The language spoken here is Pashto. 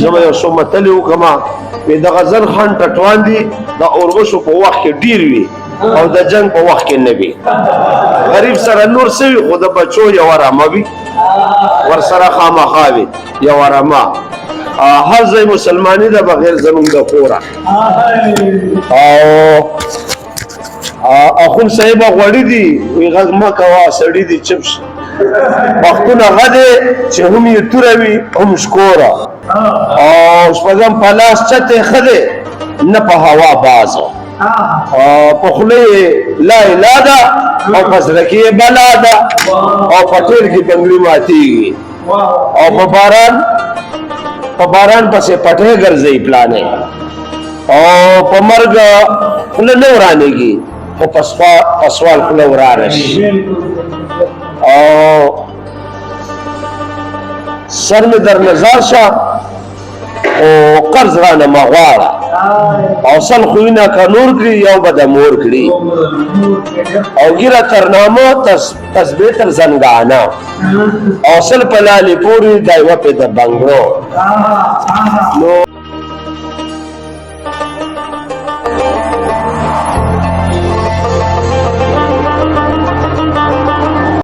زما یو څو متلې وکړم وی د غزل خان ټټوان دي د اورغشو په وخت کې ډیر وي او د جنگ په وخت کې نه وي غریب سره نور سوي خو د بچو یو رحمه وي ورسره خامخا وي یو رحمه هر ځای مسلماني ده بغیر زمونږ د کوره او اخون صاحب غوړي دي وی غږ مه کوه سړي دي چپ شي وختونه غده چې هم یې توره وي هم شکوره او شپږم په لاس چته خده نه په هوا بازه په خوله لا اله ده او په زړه کې بلا ده او په ټول کې بنګړي ماتېږي او په باران پسې پټې ګرځي پلانې او په مرګ خوله نه ورانېږي خو په سوال خوله ورانه شي او سر مې در نظر شه او قرض رانه مه غواړه او سل خوینه که نور کړي یو به د مور کړي او ګیره تر نامه تسبیح تر زنګانه او سل په لالې پورې دا یوه پې د بنګړو نو